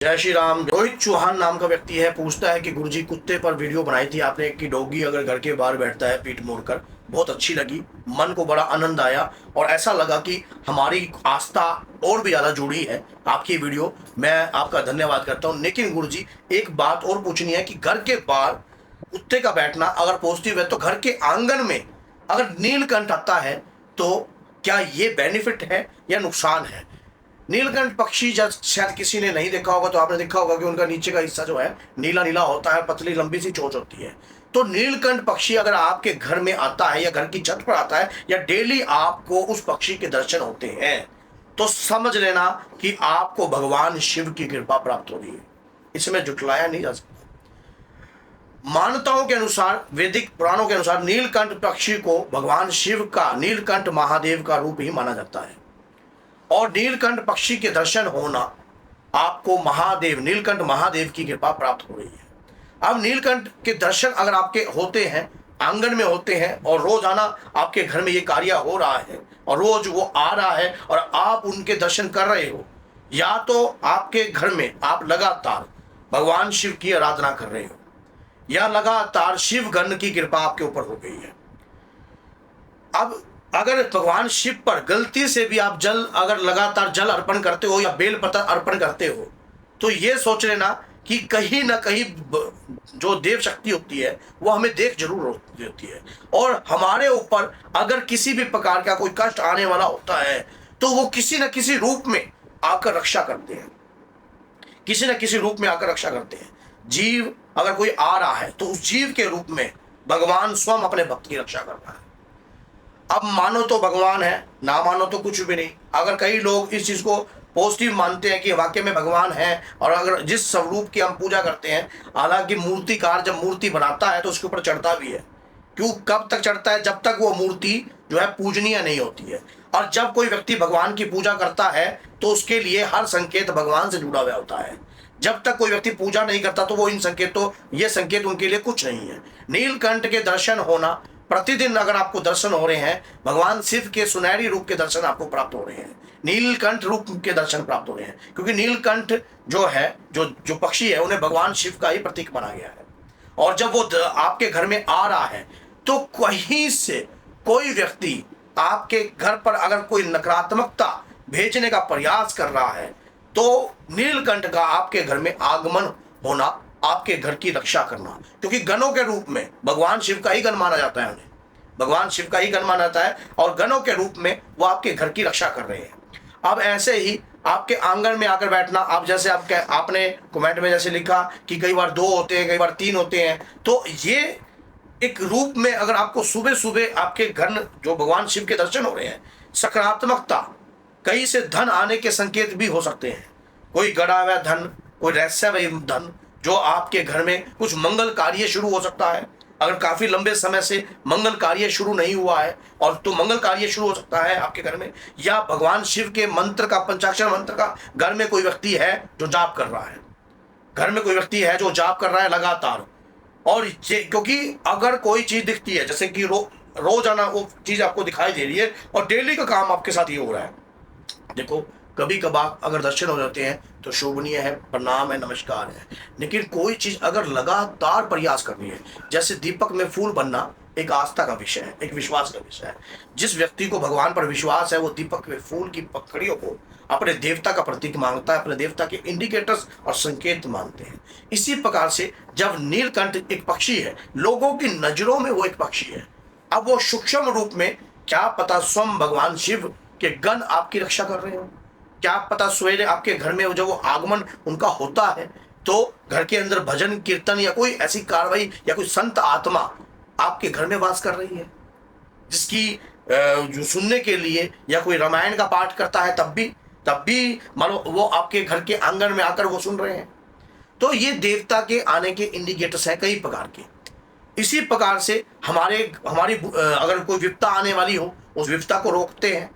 जय श्री राम। रोहित चौहान नाम का व्यक्ति है, पूछता है कि गुरुजी कुत्ते पर वीडियो बनाई थी आपने कि डॉगी अगर घर के बाहर बैठता है पीठ मोड़कर, बहुत अच्छी लगी, मन को बड़ा आनंद आया और ऐसा लगा कि हमारी आस्था और भी ज़्यादा जुड़ी है आपकी वीडियो। मैं आपका धन्यवाद करता हूँ। लेकिन गुरुजी एक बात और पूछनी है कि घर के बाहर कुत्ते का बैठना अगर पॉजिटिव है तो घर के आंगन में अगर नीलकंठ आता है तो क्या ये बेनिफिट है या नुकसान है? नीलकंठ पक्षी जब शायद किसी ने नहीं देखा होगा तो आपने देखा होगा कि उनका नीचे का हिस्सा जो है नीला नीला होता है, पतली लंबी सी चोंच होती है। तो नीलकंठ पक्षी अगर आपके घर में आता है या घर की छत पर आता है या डेली आपको उस पक्षी के दर्शन होते हैं तो समझ लेना कि आपको भगवान शिव की कृपा प्राप्त हो रही है। इसमें जुटलाया नहीं जा सकता। मान्यताओं के अनुसार, वैदिक पुराणों के अनुसार नीलकंठ पक्षी को भगवान शिव का, नीलकंठ महादेव का रूप ही माना जाता है और नीलकंठ पक्षी के दर्शन होना आपको महादेव, नीलकंठ महादेव की कृपा प्राप्त हो रही है। अब नीलकंठ के दर्शन अगर आपके होते हैं, आंगन में होते हैं और रोजाना आपके घर में ये कार्य हो रहा है और रोज वो आ रहा है और आप उनके दर्शन कर रहे हो, या तो आपके घर में आप लगातार भगवान शिव की आराधना कर रहे हो या लगातार शिव गण की कृपा आपके ऊपर हो गई है। अब अगर भगवान शिव पर गलती से भी आप जल, अगर लगातार जल अर्पण करते हो या बेलपत्र अर्पण करते हो तो ये सोच लेना कि कहीं ना कहीं जो देव शक्ति होती है वो हमें देख जरूर होती है और हमारे ऊपर अगर किसी भी प्रकार का कोई कष्ट आने वाला होता है तो वो किसी न किसी रूप में आकर रक्षा करते हैं, किसी न किसी रूप में आकर रक्षा करते हैं। जीव अगर कोई आ रहा है तो उस जीव के रूप में भगवान स्वयं अपने भक्त की रक्षा कर रहा है। अब मानो तो भगवान है, ना मानो तो कुछ भी नहीं। अगर कई लोग इस चीज को पॉजिटिव मानते हैं कि वाकई में भगवान है और अगर जिस स्वरूप की हम पूजा करते हैं, हालांकि मूर्तिकार जब मूर्ति बनाता है तो उसके ऊपर चढ़ता भी है। क्यों, कब तक चढ़ता है? जब तक वो मूर्ति जो है पूजनीय नहीं होती है। और जब कोई व्यक्ति भगवान की पूजा करता है तो उसके लिए हर संकेत भगवान से जुड़ा हुआ होता है। जब तक कोई व्यक्ति पूजा नहीं करता तो वो इन संकेतों, ये संकेत उनके लिए कुछ नहीं है। नीलकंठ के दर्शन होना, प्रतिदिन अगर आपको दर्शन हो रहे हैं, भगवान शिव के सुनहरी रूप के दर्शन आपको प्राप्त हो रहे हैं, नीलकंठ रूप के दर्शन प्राप्त हो रहे हैं, क्योंकि नीलकंठ जो है, जो पक्षी है, उन्हें भगवान शिव का ही प्रतीक माना गया है। और जब वो आपके घर में आ रहा है तो कहीं से कोई व्यक्ति आपके घर पर अगर कोई नकारात्मकता भेजने का प्रयास कर रहा है तो नीलकंठ का आपके घर में आगमन होना, आपके घर की रक्षा करना, क्योंकि गणों के रूप में भगवान शिव का ही गण माना जाता है, उन्हें भगवान शिव का ही गण माना जाता है और गणों के रूप में वो आपके घर की रक्षा कर रहे हैं। अब ऐसे ही आपके आंगन में आकर बैठना, आप जैसे आपने कमेंट में जैसे लिखा कि कई बार 2 होते हैं, कई बार 3 होते हैं, तो ये एक रूप में अगर आपको सुबह सुबह आपके घर जो भगवान शिव के दर्शन हो रहे हैं, सकारात्मकता, कहीं से धन आने के संकेत भी हो सकते हैं। कोई गड़ा हुआ धन, कोई रहस्यमय धन, जो आपके घर में कुछ मंगल कार्य शुरू हो सकता है। अगर काफी लंबे समय से मंगल कार्य शुरू नहीं हुआ है और तो मंगल कार्य शुरू हो सकता है आपके घर में, या भगवान शिव के मंत्र का, पंचाक्षर मंत्र का घर में कोई व्यक्ति है जो जाप कर रहा है, घर में कोई व्यक्ति है जो जाप कर रहा है लगातार। और क्योंकि अगर कोई चीज दिखती है, जैसे कि रोजाना वो चीज आपको दिखाई दे रही है और डेली का काम आपके साथ ये हो रहा है, देखो कभी कभार अगर दर्शन हो जाते हैं तो शोभनीय है, प्रणाम है, नमस्कार है। लेकिन कोई चीज अगर लगातार प्रयास करनी है, जैसे दीपक में फूल बनना एक आस्था का विषय है, एक विश्वास का विषय है। जिस व्यक्ति को भगवान पर विश्वास है वो दीपक में फूल की पकड़ियों को अपने देवता का प्रतीक मांगता है, अपने देवता के इंडिकेटर्स और संकेत मानते हैं। इसी प्रकार से जब नीलकंठ एक पक्षी है, लोगों की नजरों में वो एक पक्षी है, अब वो सूक्ष्म रूप में, क्या पता स्वयं भगवान शिव के गण आपकी रक्षा कर रहे हो, क्या पता सवेरे आपके घर में जब वो आगमन उनका होता है तो घर के अंदर भजन कीर्तन या कोई ऐसी कार्रवाई या कोई संत आत्मा आपके घर में वास कर रही है, जिसकी जो सुनने के लिए, या कोई रामायण का पाठ करता है तब भी मानो वो आपके घर के आंगन में आकर वो सुन रहे हैं। तो ये देवता के आने के इंडिकेटर्स हैं कई प्रकार के। इसी प्रकार से हमारी अगर कोई विपदा आने वाली हो, उस विपदा को रोकते हैं।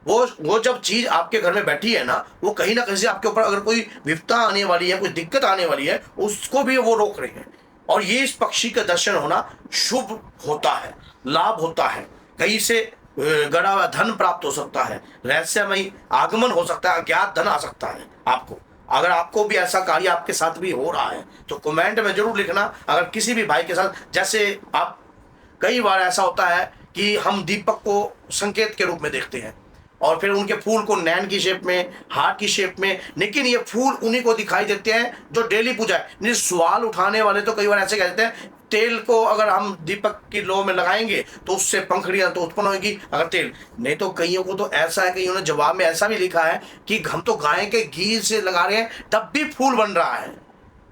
वो जब चीज आपके घर में बैठी है ना, वो कहीं ना कहीं से आपके ऊपर अगर कोई विपदा आने वाली है, कोई दिक्कत आने वाली है, उसको भी वो रोक रहे हैं। और ये इस पक्षी का दर्शन होना शुभ होता है, लाभ होता है, कहीं से गड़ा हुआ धन प्राप्त हो सकता है, रहस्यमय आगमन हो सकता है, अज्ञात धन आ सकता है आपको। अगर आपको भी ऐसा कार्य आपके साथ भी हो रहा है तो कमेंट में जरूर लिखना। अगर किसी भी भाई के साथ, जैसे आप कई बार ऐसा होता है कि हम दीपक को संकेत के रूप में देखते हैं और फिर उनके फूल को नैन की शेप में, हार्ट की शेप में, लेकिन ये फूल उन्हीं को दिखाई देते हैं जो डेली पूजा है। नहीं, सवाल उठाने वाले तो कई बार ऐसे कहते हैं तेल को अगर हम दीपक की लो में लगाएंगे तो उससे पंखड़ियां तो उत्पन्न होगी अगर तेल नहीं। तो कईयों को तो ऐसा है, कईयों ने जवाब में ऐसा भी लिखा है कि हम तो गाय के घी से लगा रहे हैं तब भी फूल बन रहा है,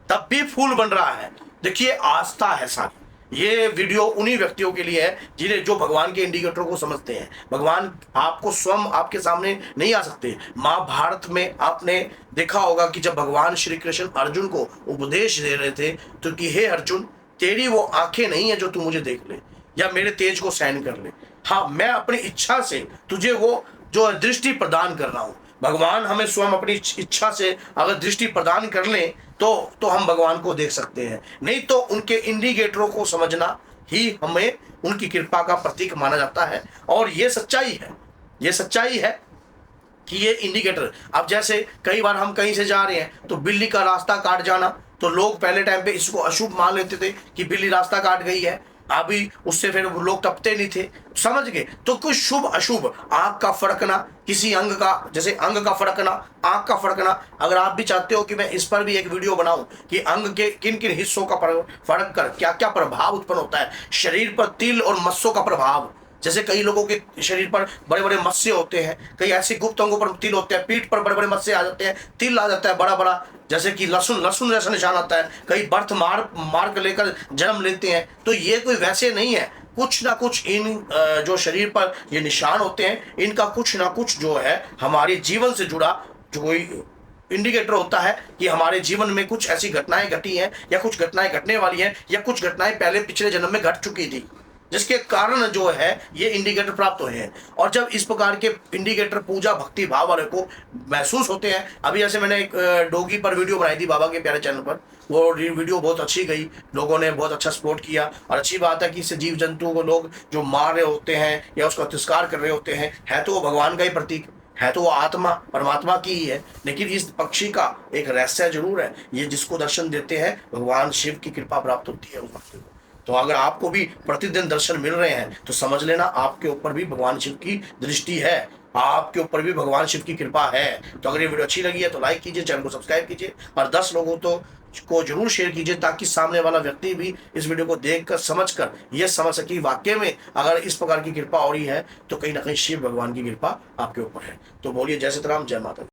तब भी फूल बन रहा है। देखिए, आस्था है सारी। ये वीडियो उन्हीं व्यक्तियों के लिए है जिन्हें, जो भगवान के इंडिकेटर को समझते हैं। भगवान आपको स्वयं आपके सामने नहीं आ सकते। महाभारत में आपने देखा होगा कि जब भगवान श्री कृष्ण अर्जुन को उपदेश दे रहे थे तो कि हे अर्जुन, तेरी वो आंखें नहीं है जो तू मुझे देख ले या मेरे तेज को सहन कर ले। हाँ, मैं अपनी इच्छा से तुझे वो जो दृष्टि प्रदान कर रहा हूं। भगवान हमें स्वयं अपनी इच्छा से अगर दृष्टि प्रदान कर लें तो हम भगवान को देख सकते हैं। नहीं तो उनके इंडिकेटरों को समझना ही हमें उनकी कृपा का प्रतीक माना जाता है। और ये सच्चाई है, ये सच्चाई है कि ये इंडिकेटर, अब जैसे कई बार हम कहीं से जा रहे हैं तो बिल्ली का रास्ता काट जाना, तो लोग पहले टाइम पे इसको अशुभ मान लेते थे कि बिल्ली रास्ता काट गई है, अभी उससे फिर लोग टपते नहीं थे, समझ गए। तो कुछ शुभ अशुभ, आंख का फड़कना, किसी अंग का, जैसे अंग का फड़कना, आंख का फड़कना। अगर आप भी चाहते हो कि मैं इस पर भी एक वीडियो बनाऊं कि अंग के किन किन हिस्सों का फड़क कर क्या क्या प्रभाव उत्पन्न होता है, शरीर पर तिल और मस्सों का प्रभाव, जैसे कई लोगों के शरीर पर बड़े बड़े मस्से होते हैं, कई ऐसे गुप्त अंगों पर तिल होते हैं, पीठ पर बड़े बड़े मस्से आ जाते हैं, तिल आ जाता है बड़ा बड़ा, जैसे कि लहसुन जैसा निशान आता है, कई बर्थ मार्क लेकर जन्म लेते हैं। तो ये कोई वैसे नहीं है, कुछ ना कुछ इन जो शरीर पर ये निशान होते हैं, इनका कुछ ना कुछ जो है हमारे जीवन से जुड़ा जो कोई इंडिकेटर होता है कि हमारे जीवन में कुछ ऐसी घटनाएं घटी हैं या कुछ घटनाएं घटने वाली हैं या कुछ घटनाएं पहले पिछले जन्म में घट चुकी थी, जिसके कारण जो है ये इंडिकेटर प्राप्त हुए हैं। और जब इस प्रकार के इंडिकेटर पूजा भक्ति भाव वाले को महसूस होते हैं, अभी जैसे मैंने एक डोगी पर वीडियो बनाई थी बाबा के प्यारे चैनल पर, वो वीडियो बहुत अच्छी गई, लोगों ने बहुत अच्छा सपोर्ट किया। और अच्छी बात है कि इससे जीव जंतु को लोग जो मार रहे होते हैं या उसका तिरस्कार कर रहे होते हैं, है तो वो भगवान का ही प्रतीक है, तो वो आत्मा परमात्मा की ही है, लेकिन इस पक्षी का एक रहस्य जरूर है। ये जिसको दर्शन देते हैं भगवान शिव की कृपा प्राप्त होती है उस भक्ति को। तो अगर आपको भी प्रतिदिन दर्शन मिल रहे हैं तो समझ लेना आपके ऊपर भी भगवान शिव की दृष्टि है, आपके ऊपर भी भगवान शिव की कृपा है। तो अगर ये वीडियो अच्छी लगी है तो लाइक कीजिए, चैनल को सब्सक्राइब कीजिए और 10 लोगों को जरूर शेयर कीजिए, ताकि सामने वाला व्यक्ति भी इस वीडियो को देखकर समझकर ये समझ सके वाकई में अगर इस प्रकार की कृपा हो रही है तो कहीं ना कहीं शिव भगवान की कृपा आपके ऊपर है। तो बोलिए जय सीताराम, जय माता दी।